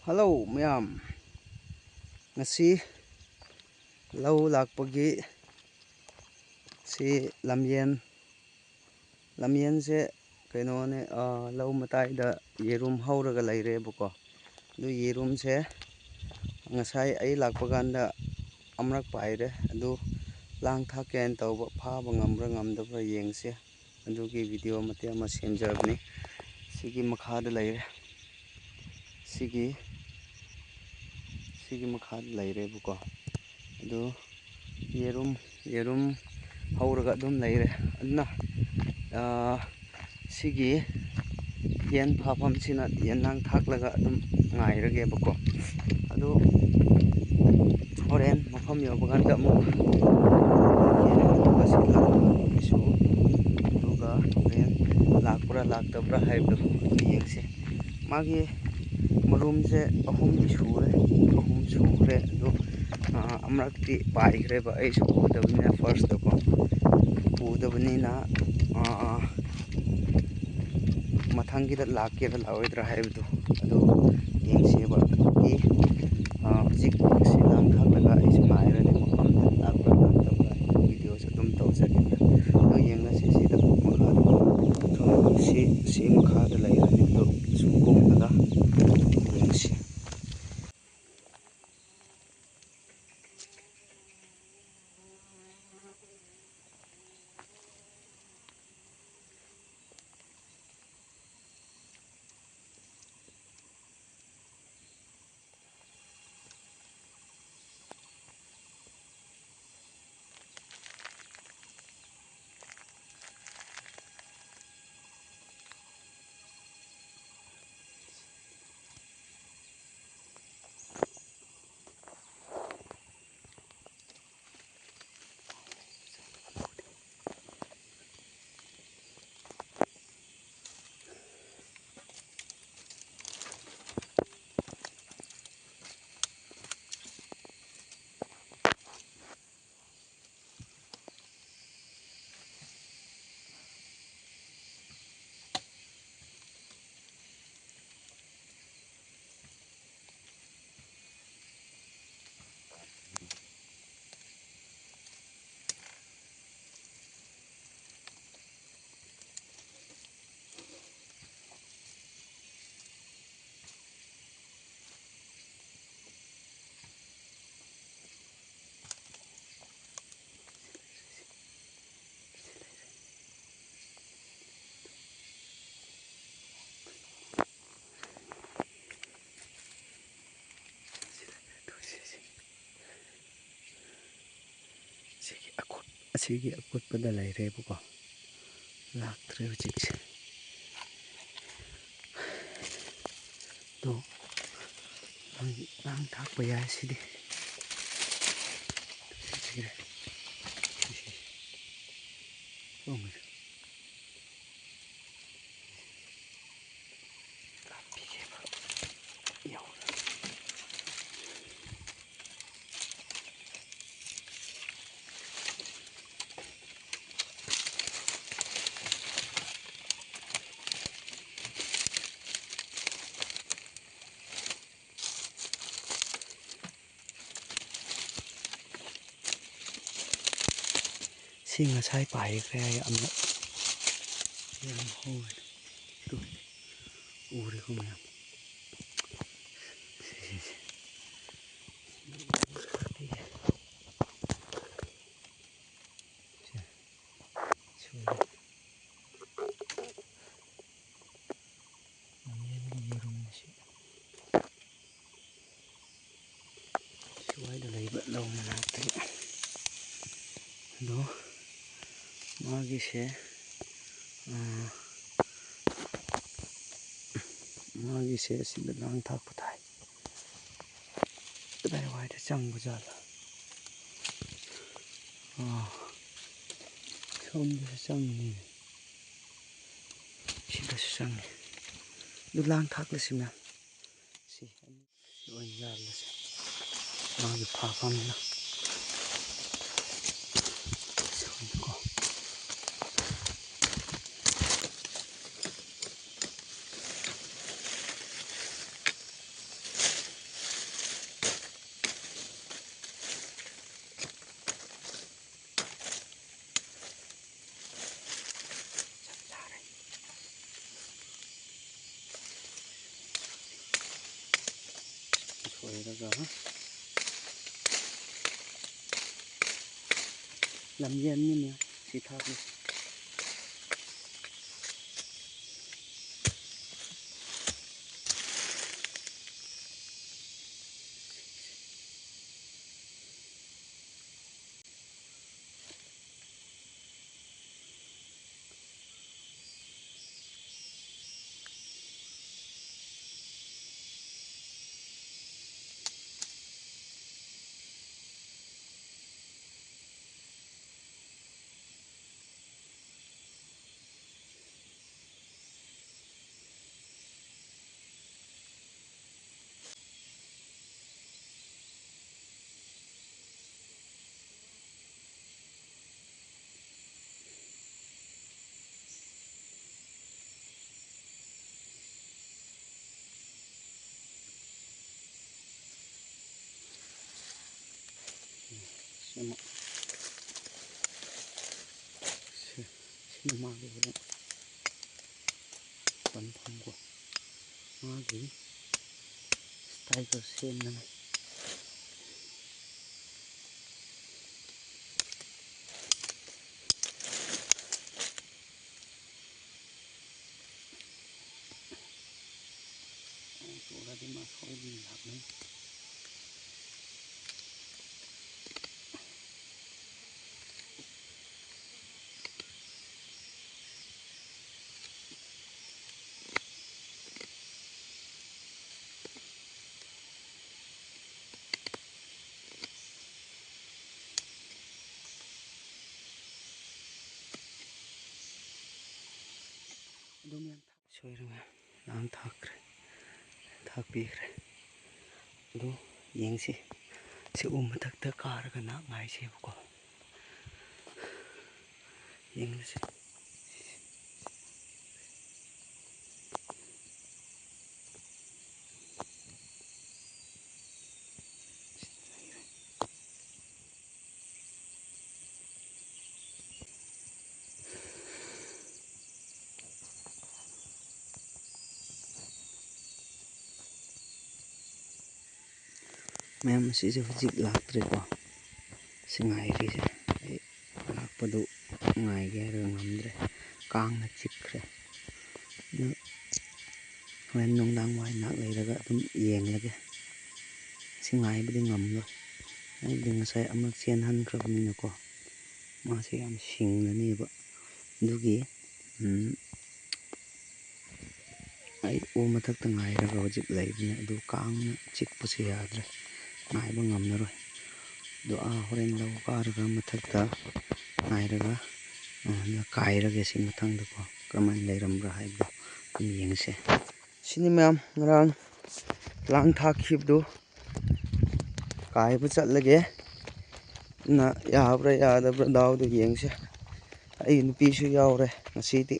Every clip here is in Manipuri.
Hello mayam. Ngasi lau lakpagi si lamyen se kainone lau matai da yerum hauraga lairebuko. Du yerum se ngasai ai lakpaganda amrak paire adu lang thaken tawba phaba ngamra ngamdabra yengse adugi video mate ama semjabni sigi makhada laire sigi makhada lairebuko adu yerum hauraga dum laire adna sigi yen phafam sina yenang thaklaga dum ngairagebako adu horen mafam yobaganda mu isu duga horen lakpura laktabra haibdu yengse magi marumse ahum sure adu amrakti paigreba ai su udabnina first dako udabnina mathangida lakera laoidra haibdu adu yengseba ki zik silang thaklaga ai su ngairani mafam lakpura laktabra video sa dum tawsakina adu yengasi sida makhada si makhada lairani adu sumkomnaga yengsi asigi akutpada lairebuko laktre hujikse do lang thakpa yai sidi sigire si ngasai paikre ai amna yam hoi tu ure ko mayam suwaida laiba lau manakta do magise sida lang thakpa thai kadai waida changba jala somda changni sida changi du lang thaklasi ma'am si oin jala se magi phafamna ko ꯁꯣꯏꯔꯒ ꯂꯝꯖꯦꯟꯅꯤꯅꯦ ꯁꯤ ꯊꯥꯛꯄꯁꯦ. Sino magi ko panpam ko magi style ko same naman. Wala din mas ko din lahat. ꯑꯗꯨꯝ ꯌꯥꯝ ꯁꯣꯏꯔꯒ ꯌꯥꯝ ꯊꯥꯛꯄꯤꯈ꯭ꯔꯦ. ꯑꯗꯨ ꯌꯦꯡꯁꯤ ꯁꯤ ꯎ ꯃꯊꯛꯇ ꯀꯥꯔꯒ ꯉꯥꯏꯁꯦꯕꯀꯣ. ꯌꯦꯡꯂꯁꯤ. ꯃꯌꯥꯝ ꯑꯁꯤꯁꯦ ꯍꯧꯖꯤꯛ ꯂꯥꯛꯇ꯭ꯔꯦꯀꯣ. ꯁꯤ ꯉꯥꯏꯔꯤꯁꯦ ꯑꯩ ꯂꯥꯛꯄꯗꯨ ꯉꯥꯏꯒꯦ ꯍꯥꯏꯔꯒ ꯉꯝꯗ꯭ꯔꯦ. ꯀꯥꯡꯅ ꯆꯤꯛꯈ꯭ꯔꯦ. ꯑꯗꯨ ꯍꯣꯔꯦꯟ ꯅꯨꯡꯗꯥꯡ ꯋꯥꯏ ꯉꯥꯏꯍꯥꯛ ꯂꯩꯔꯒ ꯑꯗꯨꯝ ꯌꯦꯡꯂꯒꯦ. ꯁꯤ ꯉꯥꯏꯕꯗꯤ ꯉꯝꯂꯣꯏ. ꯑꯩꯗꯤ ꯉꯁꯥꯏ ꯑꯃꯨꯛ ꯆꯦꯟꯍꯟꯈ꯭ꯔꯕꯅꯤꯅꯀꯣ. ꯃꯥꯁꯦ ꯌꯥꯝ ꯁꯤꯡꯒꯅꯦꯕ. ꯑꯗꯨꯒꯤ ꯑꯩ ꯎ ꯃꯊꯛꯇ ꯉꯥꯏꯔꯒ ꯍꯧꯖꯤꯛ ꯂꯩꯕꯅꯦ. ꯑꯗꯨ ꯀꯥꯡꯅ ꯆꯤꯛꯄꯁꯦ ꯌꯥꯗ꯭ꯔꯦ. ꯉꯥꯏꯕ ꯉꯝꯂꯔꯣꯏ. ꯑꯗꯣ ꯍꯣꯔꯦꯟ ꯂꯧ ꯀꯥꯔꯒ ꯃꯊꯛꯇ ꯉꯥꯏꯔꯒ ꯀꯥꯏꯔꯒꯦ ꯁꯤ ꯃꯊꯪꯗꯀꯣ. ꯀꯔꯝꯍꯥꯏꯅ ꯂꯩꯔꯝꯕ꯭ꯔꯥ ꯍꯥꯏꯕꯗꯣ ꯑꯗꯨꯝ ꯌꯦꯡꯁꯦ. ꯁꯤꯅꯤ ꯃꯌꯥꯝ ꯉꯔꯥꯡ ꯂꯥꯡ ꯊꯥꯛꯈꯤꯕꯗꯨ ꯀꯥꯏꯕ ꯆꯠꯂꯒꯦ. ꯌꯥꯕ꯭ꯔꯥ ꯌꯥꯗꯕ꯭ꯔꯥ ꯗꯥꯎꯗꯨ ꯌꯦꯡꯁꯦ. ꯑꯩ ꯅꯨꯄꯤꯁꯨ ꯌꯥꯎꯔꯦ ꯉꯁꯤꯗꯤ.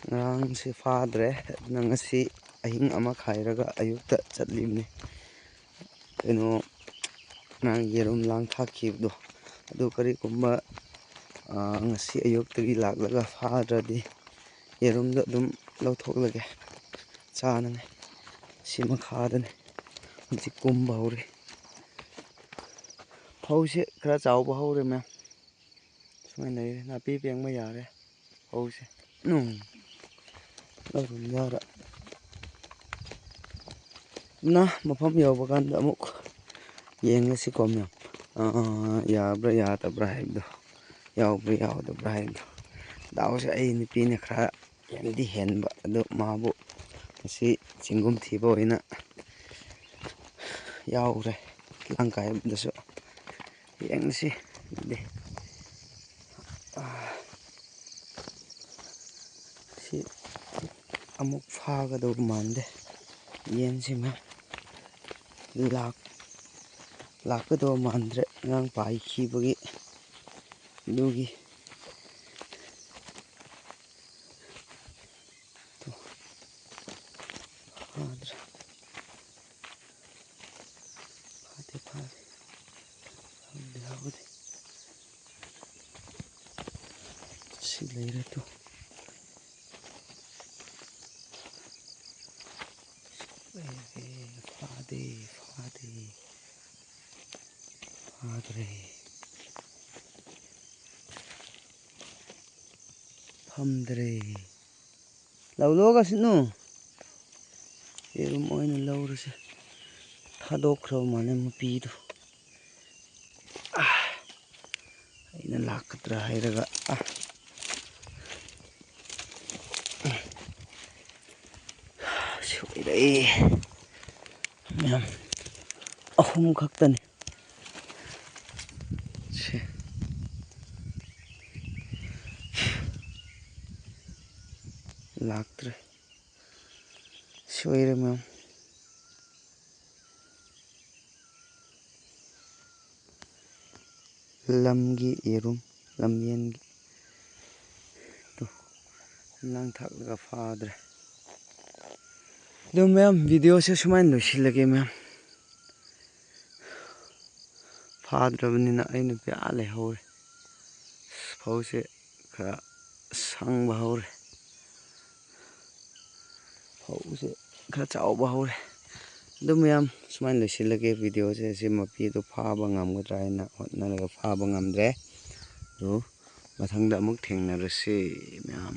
ꯉꯔꯥꯡꯁꯦ ꯐꯥꯗ꯭ꯔꯦ. ꯑꯗꯨꯅ ꯉꯁꯤ ꯑꯍꯤꯡ ꯑꯃ ꯈꯥꯏꯔꯒ ꯑꯌꯨꯛꯇ ꯆꯠꯂꯤꯕꯅꯤ. ꯉꯔꯥꯡ ꯌꯦꯔꯨꯝ ꯂꯥꯡ ꯊꯥꯛꯈꯤꯕꯗꯣ ꯑꯗꯨ ꯀꯔꯤꯒꯨꯝꯕ ꯉꯁꯤ ꯑꯌꯨꯛꯇꯒꯤ ꯂꯥꯛꯂꯒ ꯐꯥꯗ꯭ꯔꯗꯤ ꯌꯦꯔꯨꯝꯗꯣ ꯑꯗꯨꯝ ꯂꯧꯊꯣꯛꯂꯒꯦ ꯆꯥꯅꯉꯥꯏ. ꯁꯤ ꯃꯈꯥꯗꯅꯤ ꯍꯧꯖꯤꯛ ꯀꯨꯝꯕ ꯍꯧꯔꯦ. ꯐꯧꯁꯦ ꯈꯔ ꯆꯥꯎꯕ ꯍꯧꯔꯦ ꯃꯌꯥꯝ. ꯁꯨꯃꯥꯏꯅ ꯂꯩꯔꯦ. ꯅꯥꯄꯤ ꯄꯦꯡꯕ ꯌꯥꯔꯦ ꯐꯧꯁꯦ. ꯌꯥꯔ ꯃꯐꯝ ꯌꯧꯕ ꯀꯥꯟꯗ ꯑꯃꯨꯛ ꯌꯦꯡꯉꯁꯤꯀꯣ ꯃꯌꯥꯝ. ꯌꯥꯕ꯭ꯔꯥ ꯌꯥꯗꯕ꯭ꯔꯥ ꯍꯥꯏꯕꯗꯣ, ꯌꯥꯎꯕ꯭ꯔꯥ ꯌꯥꯎꯗꯕ꯭ꯔꯥ ꯍꯥꯏꯕꯗꯣ. ꯗꯥꯎꯁꯦ ꯑꯩ ꯅꯨꯄꯤꯅ ꯈꯔ ꯍꯦꯟꯗꯤ ꯍꯦꯟꯕ. ꯑꯗꯣ ꯃꯥꯕꯨ ꯉꯁꯤ ꯆꯤꯡꯒꯨꯝ ꯊꯤꯕ ꯑꯣꯏꯅ ꯌꯥꯎꯈ꯭ꯔꯦ ꯂꯥꯡ ꯀꯥꯏꯕꯗꯁꯨ. ꯌꯦꯡꯉꯁꯤ. ꯁꯤ ꯑꯃꯨꯛ ꯐꯥꯒꯗꯧꯕ ꯃꯥꯟꯗꯦ. ꯌꯦꯟꯁꯤ ꯂꯥꯛꯀꯗꯧꯕ ꯃꯥꯟꯗ꯭ꯔꯦ. ꯑꯉꯥꯡ ꯄꯥꯏꯈꯤꯕꯒꯤ. ꯑꯗꯨꯒꯤ ꯐꯥꯗ꯭ꯔꯦ. ꯐꯥꯗꯦ. ꯍꯧꯗꯦ. ꯁꯤ ꯂꯩꯔꯦ ꯇꯨ. ꯐꯥꯗꯦ ꯐꯥꯗ꯭ꯔꯦ ꯐꯝꯗ꯭ꯔꯦ ꯂꯧꯊꯣꯛꯑꯒꯁꯤꯅꯨ ꯌꯦꯔꯨꯝ ꯑꯣꯏꯅ ꯂꯧꯔꯁꯦ ꯊꯥꯗꯣꯛꯈ꯭ꯔꯕ ꯃꯥꯜꯂꯦ ꯃꯄꯤꯗꯣ ꯑꯩꯅ ꯂꯥꯛꯀꯗ꯭ꯔꯥ ꯍꯥꯏꯔꯒ ꯁꯣꯏꯔꯦ ꯃꯌꯥꯝ ꯑꯍꯨꯝ ꯈꯛꯇꯅꯤ ꯂꯥꯛꯇ꯭ꯔꯦ ꯁꯣꯏꯔꯦ ꯃꯌꯥꯝ ꯂꯝꯒꯤ ꯌꯦꯔꯨꯝ ꯂꯝꯌꯦꯟꯒꯤ ꯂꯥꯡ ꯊꯥꯛꯂꯒ ꯐꯥꯗ꯭ꯔꯦ ꯑꯗꯨ ꯃꯌꯥꯝ ꯚꯤꯗꯤꯑꯣꯁꯦ ꯁꯨꯃꯥꯏꯅ ꯂꯣꯏꯁꯤꯜꯂꯒꯦ ꯃꯌꯥꯝ ꯐꯥꯗ꯭ꯔꯕꯅꯤꯅ ꯑꯩ ꯅꯨꯄꯤ ꯂꯩꯍꯧꯔꯦ ꯐꯧꯁꯦ ꯈꯔ ꯁꯪꯕ ꯍꯧꯔꯦ ꯐꯧꯁꯦ ꯈꯔ ꯆꯥꯎꯕ ꯍꯧꯔꯦ ꯑꯗꯨ ꯃꯌꯥꯝ ꯁꯨꯃꯥꯏꯅ ꯂꯣꯏꯁꯤꯜꯂꯒꯦ ꯚꯤꯗꯤꯑꯣꯁꯦ ꯁꯤ ꯃꯄꯤꯗꯣ ꯐꯥꯕ ꯉꯝꯒꯗ꯭ꯔꯥ ꯍꯥꯏꯅ ꯍꯣꯠꯅꯔꯒ ꯐꯥꯕ ꯉꯝꯗ꯭ꯔꯦ ꯑꯗꯨ ꯃꯊꯪꯗ ꯑꯃꯨꯛ ꯊꯦꯡꯅꯔꯁꯤ ꯃꯌꯥꯝ